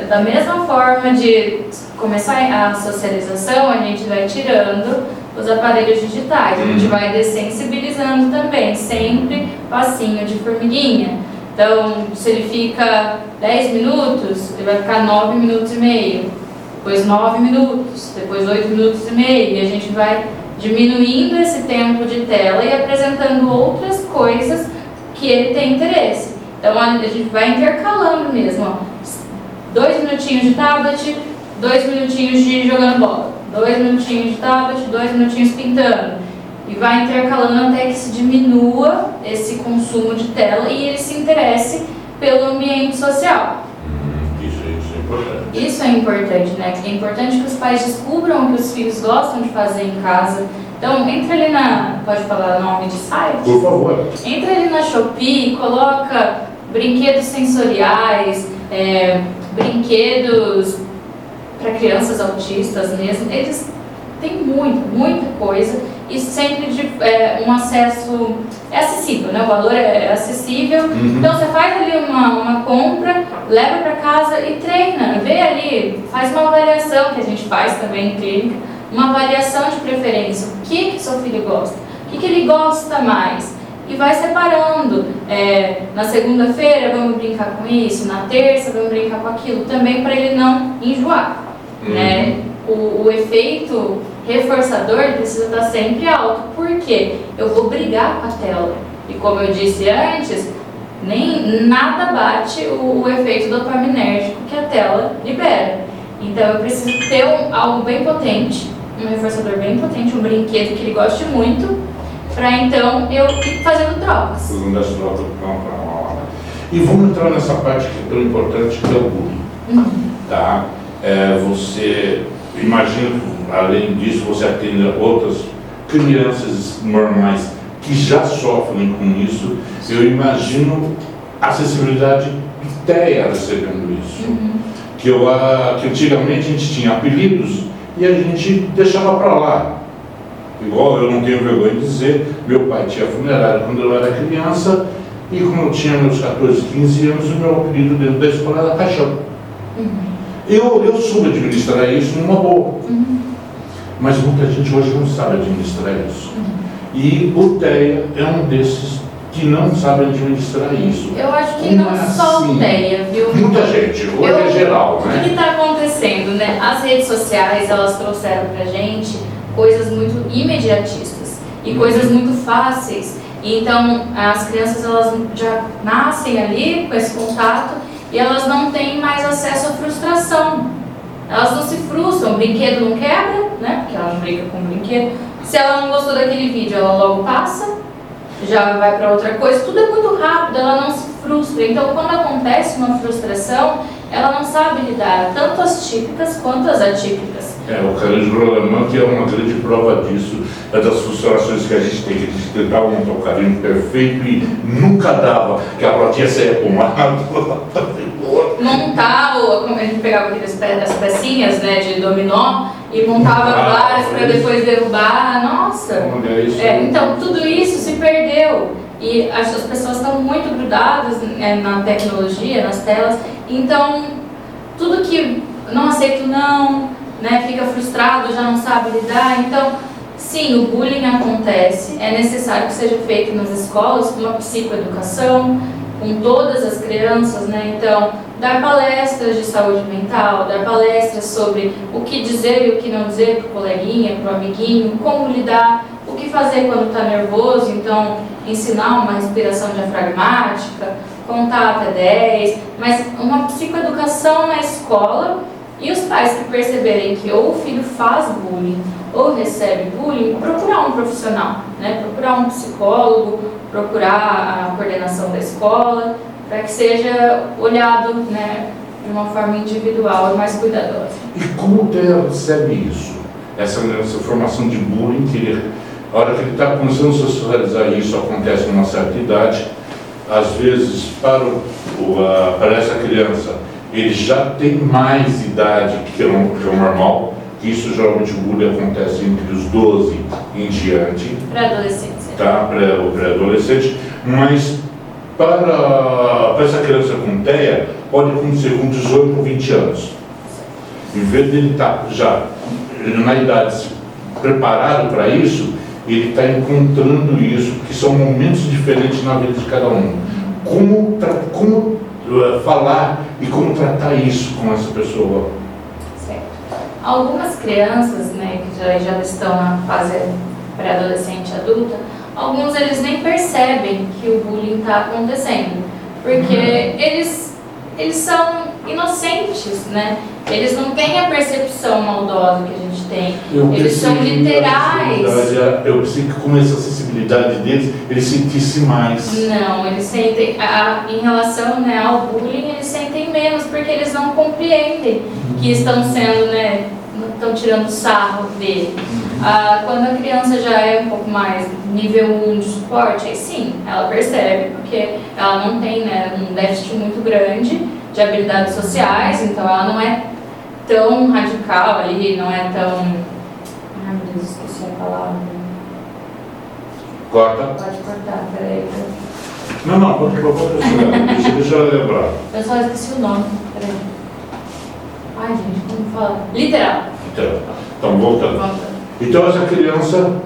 da mesma forma de começar a socialização, a gente vai tirando os aparelhos digitais, a gente vai dessensibilizando também, sempre passinho de formiguinha. Então, se ele fica 10 minutos, ele vai ficar 9 minutos e meio, depois 9 minutos, depois 8 minutos e meio, e a gente vai diminuindo esse tempo de tela e apresentando outras coisas que ele tem interesse. Então, a gente vai intercalando mesmo, ó. 2 minutinhos de tablet, 2 minutinhos de jogando bola, 2 minutinhos de tablet, 2 minutinhos pintando. E vai intercalando até que se diminua esse consumo de tela e ele se interesse pelo ambiente social. Isso é importante. Isso é importante, né? É importante que os pais descubram o que os filhos gostam de fazer em casa. Então, entra ali pode falar nome de site? Por favor. Entra ali na Shopee, coloca brinquedos sensoriais, brinquedos para crianças autistas mesmo. Eles têm muita coisa e sempre um acesso acessível, né? O valor é acessível. Então você faz ali uma compra, leva para casa e treina, vê ali, faz uma avaliação que a gente faz também em clínica, uma avaliação de preferência, o que seu filho gosta, o que ele gosta mais. E vai separando, na segunda-feira vamos brincar com isso, na terça vamos brincar com aquilo, também para ele não enjoar, né? O efeito reforçador precisa estar sempre alto, porque eu vou brigar com a tela, e como eu disse antes, nem nada bate o efeito dopaminérgico que a tela libera. Então eu preciso ter algo bem potente, um reforçador bem potente, um brinquedo que ele goste muito, para então eu ir fazendo trocas. Fazendo as trocas. E vamos entrar nessa parte que é tão importante, que é o bullying. Tá? Você imagina que, além disso, você atende outras crianças normais que já sofrem com isso. Eu imagino a acessibilidade do TEA recebendo isso. Que antigamente a gente tinha apelidos e a gente deixava para lá. Igual eu não tenho vergonha de dizer, meu pai tinha funerária quando eu era criança e quando eu tinha meus 14, 15 anos, o meu apelido dentro da escola era Paixão. Eu soube administrar isso numa boa, mas muita gente hoje não sabe administrar isso. E o TEA é um desses que não sabe administrar isso. Eu acho que não só o TEA, viu? Muita gente, hoje é geral, né? O que está acontecendo, né? As redes sociais, elas trouxeram pra gente coisas muito imediatistas e coisas muito fáceis. Então, as crianças, elas já nascem ali com esse contato e elas não têm mais acesso à frustração. Elas não se frustram, o brinquedo não quebra, né? Porque ela não brinca com o brinquedo. Se ela não gostou daquele vídeo, ela logo passa, já vai para outra coisa. Tudo é muito rápido, ela não se frustra. Então, quando acontece uma frustração, ela não sabe lidar, tanto as típicas quanto as atípicas. O caranjo alemão, que é uma grande prova disso, é das frustrações que a gente tem, que a gente tentava montar um carinho perfeito e nunca dava, que a platinha saia pomada. Montava, como a gente pegava as pecinhas, né, de dominó e montava várias para depois derrubar. Nossa! Então, tudo isso se perdeu. E as pessoas estão muito grudadas na tecnologia, nas telas. Então, tudo que não aceito não, né, fica frustrado, já não sabe lidar. Então, sim, o bullying acontece, é necessário que seja feito nas escolas, com uma psicoeducação, com todas as crianças, né? Então, dar palestras de saúde mental, dar palestras sobre o que dizer e o que não dizer para o coleguinha, para o amiguinho, como lidar, o que fazer quando está nervoso, então ensinar uma respiração diafragmática, contar até 10, mas uma psicoeducação na escola E os pais que perceberem que ou o filho faz bullying ou recebe bullying, procurar um profissional, né? Procurar um psicólogo, procurar a coordenação da escola, para que seja olhado, né, de uma forma individual e mais cuidadosa. E como o TEA recebe isso? Essa formação de bullying, a hora que ele está começando a socializar isso, acontece numa certa idade, às vezes para essa criança, ele já tem mais idade que o normal, isso geralmente o bullying acontece entre os 12 em diante. Pré-adolescência. Tá, pré-adolescente, mas para essa criança com TEA, pode acontecer com 18 ou 20 anos. Em vez de ele estar já na idade preparado para isso, ele está encontrando isso, porque são momentos diferentes na vida de cada um. Como falar e como tratar isso com essa pessoa? Certo. Algumas crianças, né, que já estão na fase pré-adolescente adulta, alguns eles nem percebem que o bullying está acontecendo, porque eles são inocentes, né? Eles não têm a percepção maldosa que a gente tem. Eles são literais. Eu pensei que com essa sensibilidade deles, eles sentissem mais. Não, eles sentem, em relação, né, ao bullying, eles sentem menos, porque eles não compreendem que estão sendo, né, estão tirando sarro dele. Quando a criança já é um pouco mais nível 1 de suporte, aí sim, ela percebe, porque ela não tem, né, um déficit muito grande de habilidades sociais, então ela não é tão radical ali, não é tão... Ai, meu Deus, esqueci a palavra. Corta. Pode cortar, peraí. Não, pode cortar. Deixa eu lembrar. Eu só esqueci o nome, peraí. Ai, gente, como fala? Literal. Então, voltando. Então, essa criança...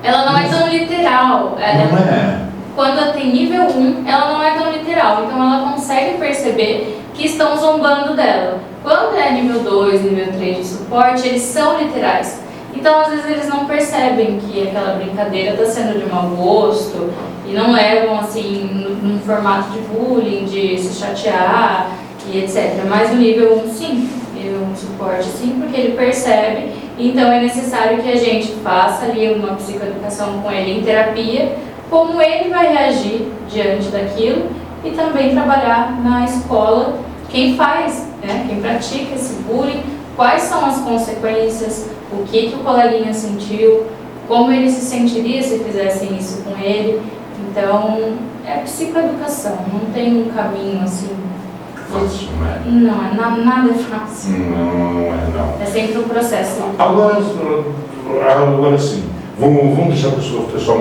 Ela não é tão literal. Não é. Quando ela tem nível 1, ela não é tão literal. Então, ela consegue perceber que estão zombando dela. Quando é nível 2, nível 3 de suporte, eles são literais. Então, às vezes, eles não percebem que aquela brincadeira está sendo de mau gosto e não levam, assim, num formato de bullying, de se chatear e etc. Mas o nível 1, sim. Nível 1 de suporte, sim, porque ele percebe. Então, é necessário que a gente faça ali uma psicoeducação com ele em terapia, como ele vai reagir diante daquilo, e também trabalhar na escola quem faz, né, quem pratica esse bullying, quais são as consequências, o que o coleguinha sentiu, como ele se sentiria se fizessem isso com ele. Então, é psicoeducação, não tem um caminho assim... Fácil, não é? Não, nada é fácil. Não é, não. É sempre um processo. Agora sim, vamos deixar o pessoal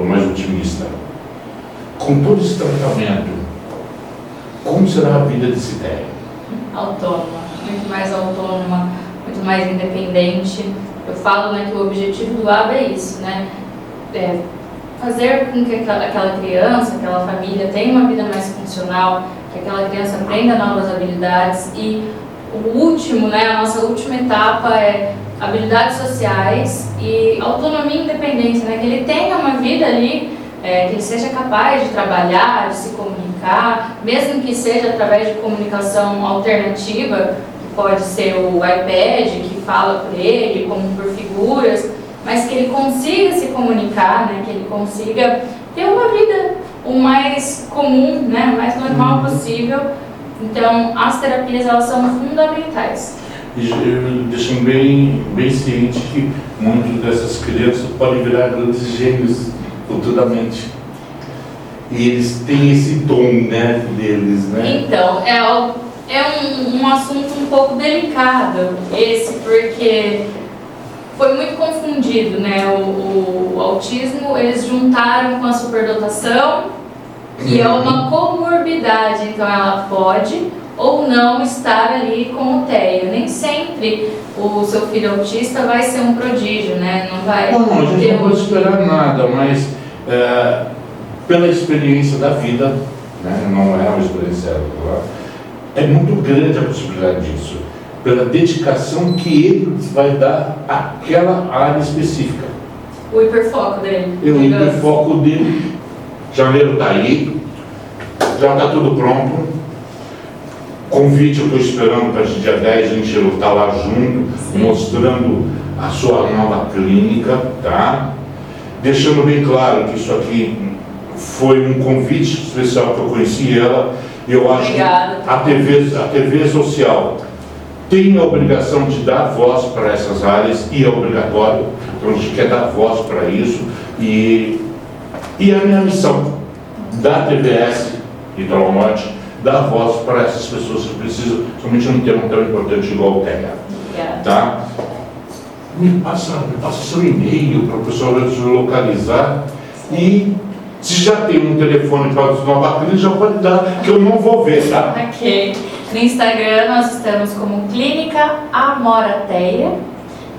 mais otimista. Com todo esse tratamento, como será a vida desse TEA? Autônoma, muito mais autônoma, muito mais independente. Eu falo, né, que o objetivo do ABA é isso, né? É fazer com que aquela criança, aquela família tenha uma vida mais funcional, que aquela criança aprenda novas habilidades e o último, né, a nossa última etapa é habilidades sociais e autonomia e independência, né, que ele tenha uma vida ali, que ele seja capaz de trabalhar, de se comunicar, mesmo que seja através de comunicação alternativa, que pode ser o iPad, que fala por ele, como por figuras, mas que ele consiga se comunicar, né, que ele consiga ter uma vida o mais comum, né, o mais normal possível. Então, as terapias, elas são fundamentais. E deixam bem ciente que muitas dessas crianças podem virar grandes gênios futuramente. E eles têm esse dom, né, deles, né? Então, é um assunto um pouco delicado esse, porque foi muito confundido, né? O autismo, eles juntaram com a superdotação, que é uma comorbidade, então ela pode ou não estar ali com o TEA. Nem sempre o seu filho autista vai ser um prodígio, né? Não vai. Não, a gente não pode esperar nada, mas pela experiência da vida, né? Não é uma experiência, é muito grande a possibilidade disso. Pela dedicação que ele vai dar àquela área específica. O hiperfoco dele. O hiperfoco dele, janeiro está aí, já está tudo pronto. Convite, eu estou esperando para dia 10 a gente estar lá junto, mostrando a sua nova clínica, tá? Deixando bem claro que isso aqui foi um convite especial que eu conheci ela. Eu acho Obrigada. que a TV social tem a obrigação de dar voz para essas áreas, e é obrigatório, então a gente quer dar voz para isso, e a minha missão da TVS Litoral Norte, dar voz para essas pessoas que precisam, somente num tema tão importante igual o TEA. Tá? Me passa seu e-mail para o pessoal se localizar, e se já tem um telefone para a nova clínica, já pode dar, que eu não vou ver, tá? Ok. No Instagram nós estamos como Clínica Amorateia.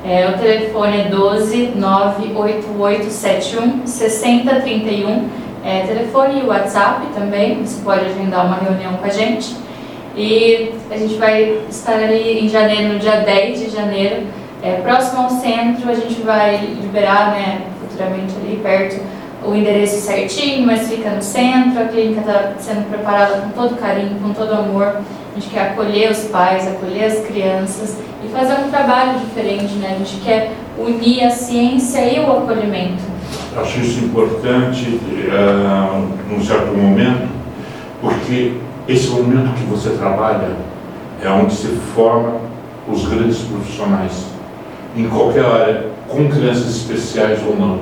O telefone é 12 98871 6031. Telefone e WhatsApp também, você pode agendar uma reunião com a gente. E a gente vai estar ali em janeiro, no dia 10 de janeiro, próximo ao centro. A gente vai liberar, né, futuramente ali perto, o endereço certinho, mas fica no centro. A clínica está sendo preparada com todo carinho, com todo amor. A gente quer acolher os pais, acolher as crianças e fazer um trabalho diferente, né? A gente quer unir a ciência e o acolhimento. Acho isso importante num certo momento, porque esse momento que você trabalha é onde se forma os grandes profissionais, em qualquer área, com crianças especiais ou não.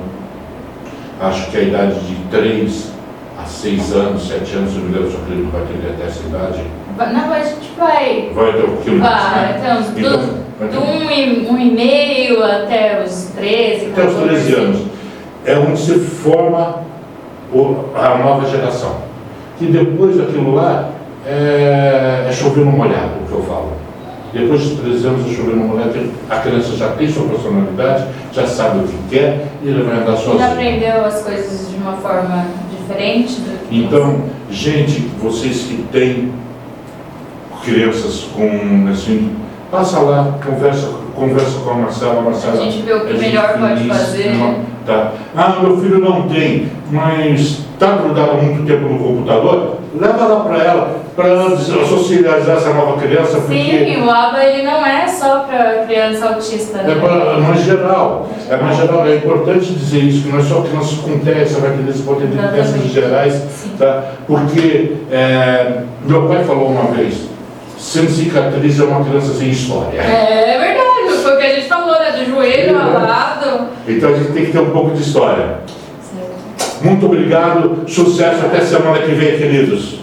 Acho que a idade de 3 a 6 anos, 7 anos, se não me engano, sua clínica vai ter até essa idade. Não, a gente vai. Vai ter um pouquinho mais, né? Então, do 1,5 até os 13, até os 13 anos. É onde se forma a nova geração. Que depois daquilo lá é chover no molhado, o que eu falo. Depois de 13 anos é chover no molhado, a criança já tem sua personalidade, já sabe o que quer e ele vai andar sozinho. Já aprendeu as coisas de uma forma diferente do que Então, gente, vocês que têm crianças com assim, passa lá, conversa com a Marcela. A gente vê o que melhor pode fazer. Tá. Ah, meu filho não tem, mas está grudado há muito tempo no computador, leva lá para ela, para ela socializar essa nova criança. Porque sim, o ABA ele não é só para criança autista, né? É mais geral. É importante dizer isso, que não é só crianças com TEA, você vai entender, você pode ter crianças gerais, tá? Porque meu pai falou uma vez, sem cicatriz é uma criança sem história. É verdade, foi o que a gente falou, né? Do joelho ao lado. Então a gente tem que ter um pouco de história. Certo. Muito obrigado, sucesso, até semana que vem, queridos.